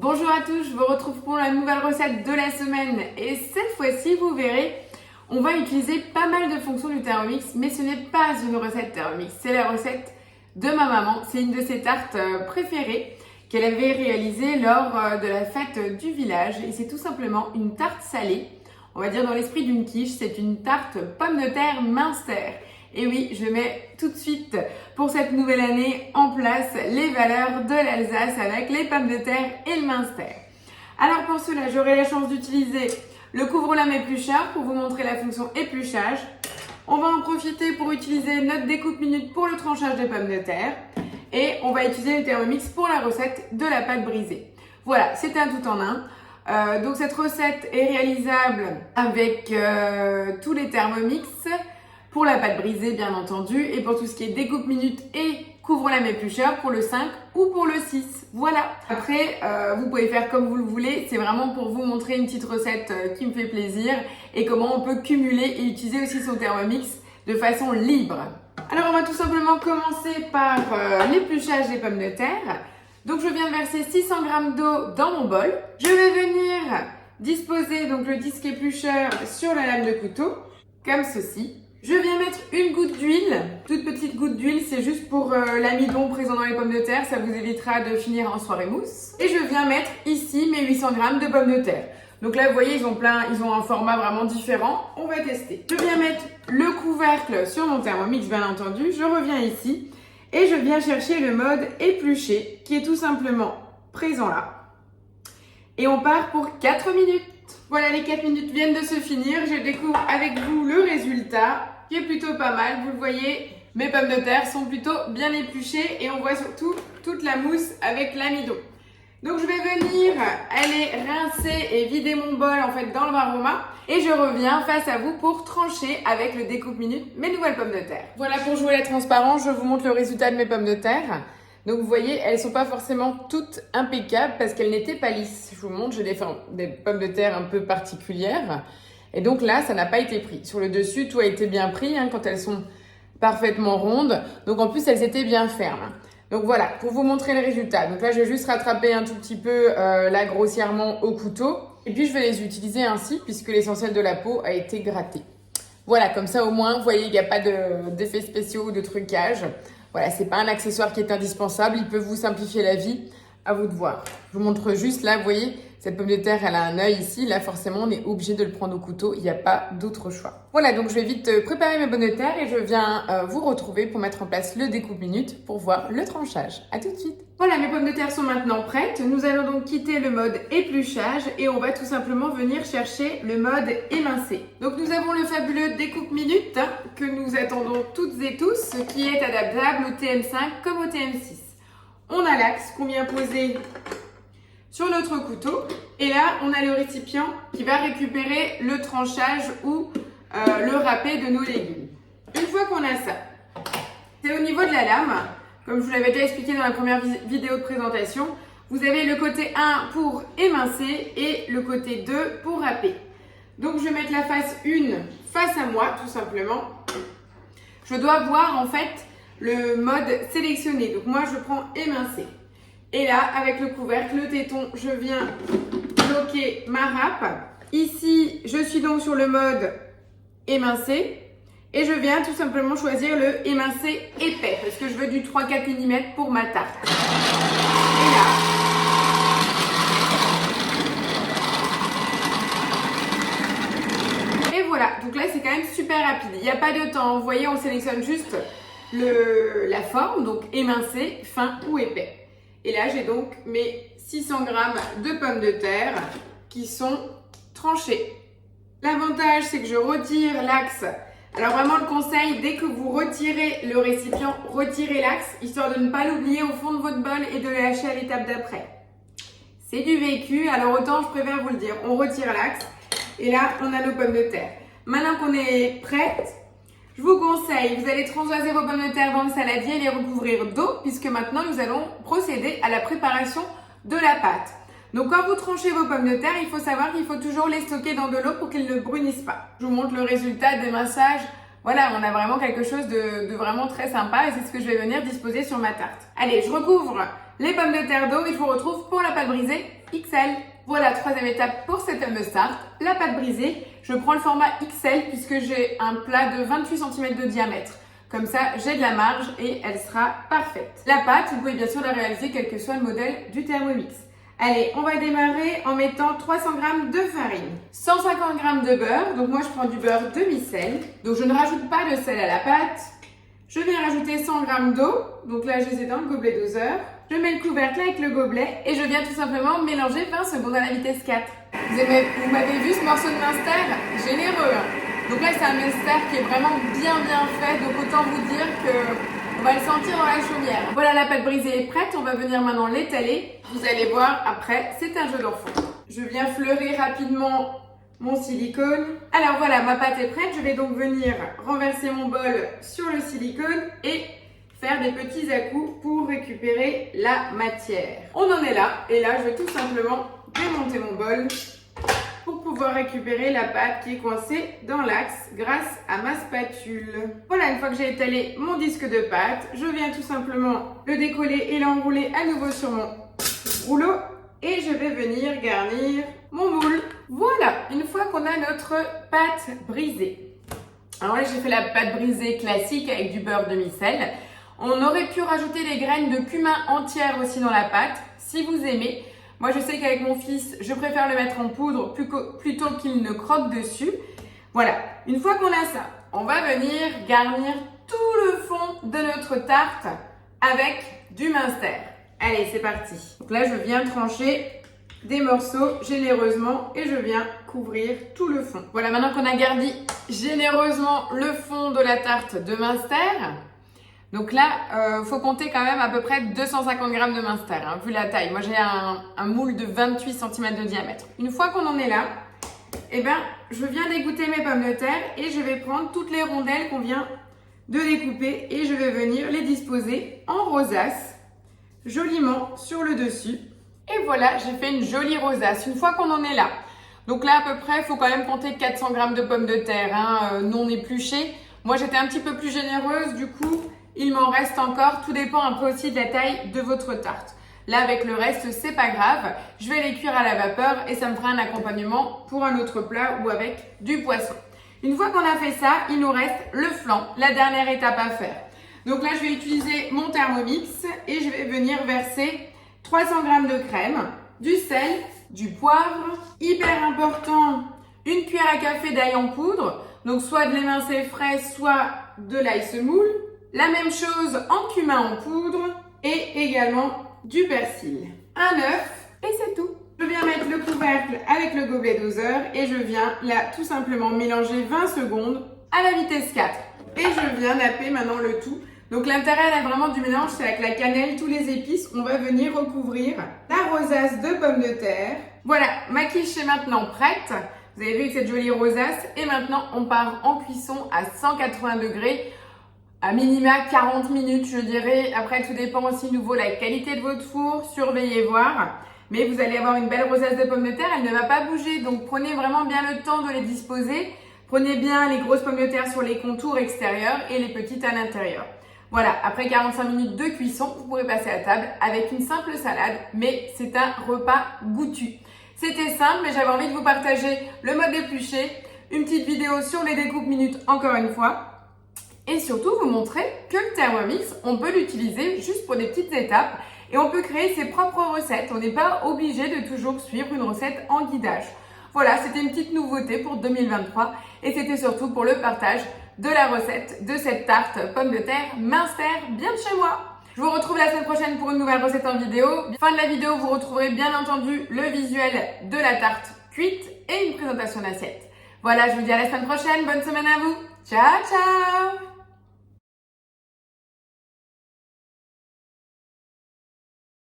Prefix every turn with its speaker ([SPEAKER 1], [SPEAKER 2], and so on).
[SPEAKER 1] Bonjour à tous, je vous retrouve pour la nouvelle recette de la semaine et cette fois-ci, vous verrez, on va utiliser pas mal de fonctions du Thermomix, mais ce n'est pas une recette Thermomix, c'est la recette de ma maman. C'est une de ses tartes préférées qu'elle avait réalisée lors de la fête du village et c'est tout simplement une tarte salée. On va dire dans l'esprit d'une quiche, c'est une tarte pomme de terre Münster. Et oui, je mets tout de suite pour cette nouvelle année en place les valeurs de l'Alsace avec les pommes de terre et le Münster. Alors pour cela, j'aurai la chance d'utiliser le couvre-lame éplucheur pour vous montrer la fonction épluchage. On va en profiter pour utiliser notre découpe minute pour le tranchage des pommes de terre. Et on va utiliser le Thermomix pour la recette de la pâte brisée. Voilà, c'est un tout en un. Donc cette recette est réalisable avec tous les Thermomix. Pour la pâte brisée, bien entendu, et pour tout ce qui est découpe minute et couvre-lame éplucheur pour le 5 ou pour le 6. Voilà. Après, vous pouvez faire comme vous le voulez. C'est vraiment pour vous montrer une petite recette qui me fait plaisir et comment on peut cumuler et utiliser aussi son Thermomix de façon libre. Alors, on va tout simplement commencer par l'épluchage des pommes de terre. Donc, je viens de verser 600 g d'eau dans mon bol. Je vais venir disposer donc le disque éplucheur sur la lame de couteau, comme ceci. Je viens mettre une goutte d'huile, toute petite goutte d'huile, c'est juste pour l'amidon présent dans les pommes de terre, ça vous évitera de finir en soirée mousse. Et je viens mettre ici mes 800 g de pommes de terre. Donc là, vous voyez, ils ont un format vraiment différent. On va tester. Je viens mettre le couvercle sur mon Thermomix, bien entendu. Je reviens ici et je viens chercher le mode épluché qui est tout simplement présent là. Et on part pour 4 minutes. Voilà, les 4 minutes viennent de se finir. Je découvre avec vous le résultat qui est plutôt pas mal. Vous le voyez, mes pommes de terre sont plutôt bien épluchées et on voit surtout toute la mousse avec l'amidon. Donc je vais venir aller rincer et vider mon bol en fait dans le varoma et je reviens face à vous pour trancher avec le découpe minute mes nouvelles pommes de terre. Voilà, pour jouer la transparence, je vous montre le résultat de mes pommes de terre. Donc vous voyez, elles sont pas forcément toutes impeccables parce qu'elles n'étaient pas lisses. Je vous montre, j'ai des pommes de terre un peu particulières. Et donc là, ça n'a pas été pris. Sur le dessus, tout a été bien pris quand elles sont parfaitement rondes. Donc en plus, elles étaient bien fermes. Donc voilà, pour vous montrer le résultat. Donc là, je vais juste rattraper un tout petit peu là grossièrement au couteau. Et puis je vais les utiliser ainsi puisque l'essentiel de la peau a été gratté. Voilà, comme ça au moins, vous voyez, il n'y a pas d'effets spéciaux ou de trucage. Voilà, c'est pas un accessoire qui est indispensable, il peut vous simplifier la vie, à vous de voir. Je vous montre juste là, vous voyez, cette pomme de terre, elle a un œil ici, là forcément on est obligé de le prendre au couteau, il n'y a pas d'autre choix. Voilà, donc je vais vite préparer mes pommes de terre et je viens vous retrouver pour mettre en place le découpe minute pour voir le tranchage. À tout de suite. Voilà, mes pommes de terre sont maintenant prêtes, nous allons donc quitter le mode épluchage et on va tout simplement venir chercher le mode émincer. Donc nous avons le fabuleux découpe minute que nous attendons toutes et tous, qui est adaptable au TM5 comme au TM6. On a l'axe qu'on vient poser sur notre couteau et là on a le récipient qui va récupérer le tranchage ou le râpé de nos légumes. Une fois qu'on a ça, c'est au niveau de la lame, comme je vous l'avais déjà expliqué dans la première vidéo de présentation, vous avez le côté 1 pour émincer et le côté 2 pour râper. Donc je vais mettre la face 1 face à moi tout simplement. Je dois voir en fait le mode sélectionné. Donc moi je prends émincer. Et là avec le couvercle, le téton, je viens bloquer ma râpe. Ici je suis donc sur le mode émincer. Et je viens tout simplement choisir le émincé épais parce que je veux du 3-4 mm pour ma tarte. Et là, et voilà, donc là c'est quand même super rapide. Il n'y a pas de temps, vous voyez, on sélectionne juste la forme, donc émincé, fin ou épais. Et là j'ai donc mes 600 g de pommes de terre qui sont tranchées. L'avantage c'est que je retire l'axe. Alors vraiment le conseil, dès que vous retirez le récipient, retirez l'axe, histoire de ne pas l'oublier au fond de votre bol et de le lâcher à l'étape d'après. C'est du vécu, alors autant je préfère vous le dire, on retire l'axe et là on a nos pommes de terre. Maintenant qu'on est prête, je vous conseille, vous allez transvaser vos pommes de terre dans le saladier et les recouvrir d'eau puisque maintenant nous allons procéder à la préparation de la pâte. Donc quand vous tranchez vos pommes de terre, il faut savoir qu'il faut toujours les stocker dans de l'eau pour qu'elles ne brunissent pas. Je vous montre le résultat des massages. Voilà, on a vraiment quelque chose de vraiment très sympa et c'est ce que je vais venir disposer sur ma tarte. Allez, je recouvre les pommes de terre d'eau et je vous retrouve pour la pâte brisée XL. Voilà, troisième étape pour cette fameuse tarte, la pâte brisée. Je prends le format XL puisque j'ai un plat de 28 cm de diamètre. Comme ça, j'ai de la marge et elle sera parfaite. La pâte, vous pouvez bien sûr la réaliser quel que soit le modèle du Thermomix. Allez, on va démarrer en mettant 300 g de farine, 150 g de beurre. Donc moi, je prends du beurre demi-sel. Donc je ne rajoute pas de sel à la pâte. Je viens rajouter 100 g d'eau. Donc là, je les ai dans le gobelet doseur. Je mets le couvercle avec le gobelet et je viens tout simplement mélanger 20 secondes à la vitesse 4. Vous m'avez vu ce morceau de minster? Généreux, hein. Donc là, c'est un minster qui est vraiment bien fait. Donc autant vous dire qu'on va le sentir dans la chaumière. Voilà, la pâte brisée est prête. On va venir maintenant l'étaler. Vous allez voir, après, c'est un jeu d'enfant. Je viens fleurir rapidement mon silicone. Alors voilà, ma pâte est prête. Je vais donc venir renverser mon bol sur le silicone et faire des petits à-coups pour récupérer la matière. On en est là. Et là, je vais tout simplement démonter mon bol pour pouvoir récupérer la pâte qui est coincée dans l'axe grâce à ma spatule. Voilà, une fois que j'ai étalé mon disque de pâte, je viens tout simplement le décoller et l'enrouler à nouveau sur mon rouleau et je vais venir garnir mon moule. Voilà, une fois qu'on a notre pâte brisée. Alors là, j'ai fait la pâte brisée classique avec du beurre demi-sel. On aurait pu rajouter des graines de cumin entières aussi dans la pâte, si vous aimez. Moi, je sais qu'avec mon fils, je préfère le mettre en poudre plutôt qu'il ne croque dessus. Voilà, une fois qu'on a ça, on va venir garnir tout le fond de notre tarte avec du minster. Allez, c'est parti. Donc là, je viens trancher des morceaux généreusement et je viens couvrir tout le fond. Voilà, maintenant qu'on a garni généreusement le fond de la tarte de minster, donc là, faut compter quand même à peu près 250 g de minster, hein, vu la taille. Moi, j'ai un moule de 28 cm de diamètre. Une fois qu'on en est là, eh ben, je viens d'égoutter mes pommes de terre et je vais prendre toutes les rondelles qu'on vient de découper et je vais venir les disposer en rosace, joliment sur le dessus. Et voilà, j'ai fait une jolie rosace. Une fois qu'on en est là, donc là, à peu près, il faut quand même compter 400 g de pommes de terre, hein, non épluchées. Moi, j'étais un petit peu plus généreuse, du coup, il m'en reste encore, tout dépend un peu aussi de la taille de votre tarte. Là, avec le reste, c'est pas grave. Je vais les cuire à la vapeur et ça me fera un accompagnement pour un autre plat ou avec du poisson. Une fois qu'on a fait ça, il nous reste le flan, la dernière étape à faire. Donc là, je vais utiliser mon Thermomix et je vais venir verser 300 g de crème, du sel, du poivre, hyper important, une cuillère à café d'ail en poudre, donc soit de l'émincé frais, soit de l'ail semoule. La même chose en cumin en poudre et également du persil. Un œuf et c'est tout. Je viens mettre le couvercle avec le gobelet doseur et je viens là tout simplement mélanger 20 secondes à la vitesse 4. Et je viens napper maintenant le tout. Donc l'intérêt là vraiment du mélange, c'est avec la cannelle, tous les épices, on va venir recouvrir la rosace de pommes de terre. Voilà, ma quiche est maintenant prête. Vous avez vu cette jolie rosace et maintenant on part en cuisson à 180 degrés. À minima 40 minutes, je dirais. Après, tout dépend aussi nouveau la qualité de votre four. Surveillez voir. Mais vous allez avoir une belle rosace de pommes de terre. Elle ne va pas bouger. Donc, prenez vraiment bien le temps de les disposer. Prenez bien les grosses pommes de terre sur les contours extérieurs et les petites à l'intérieur. Voilà. Après 45 minutes de cuisson, vous pourrez passer à table avec une simple salade. Mais c'est un repas goûtu. C'était simple, mais j'avais envie de vous partager le mode épluché. Une petite vidéo sur les découpes minutes encore une fois. Et surtout vous montrer que le Thermomix, on peut l'utiliser juste pour des petites étapes et on peut créer ses propres recettes. On n'est pas obligé de toujours suivre une recette en guidage. Voilà, c'était une petite nouveauté pour 2023 et c'était surtout pour le partage de la recette de cette tarte pomme de terre minster bien de chez moi. Je vous retrouve la semaine prochaine pour une nouvelle recette en vidéo. Fin de la vidéo, vous retrouverez bien entendu le visuel de la tarte cuite et une présentation d'assiette. Voilà, je vous dis à la semaine prochaine. Bonne semaine à vous. Ciao, ciao!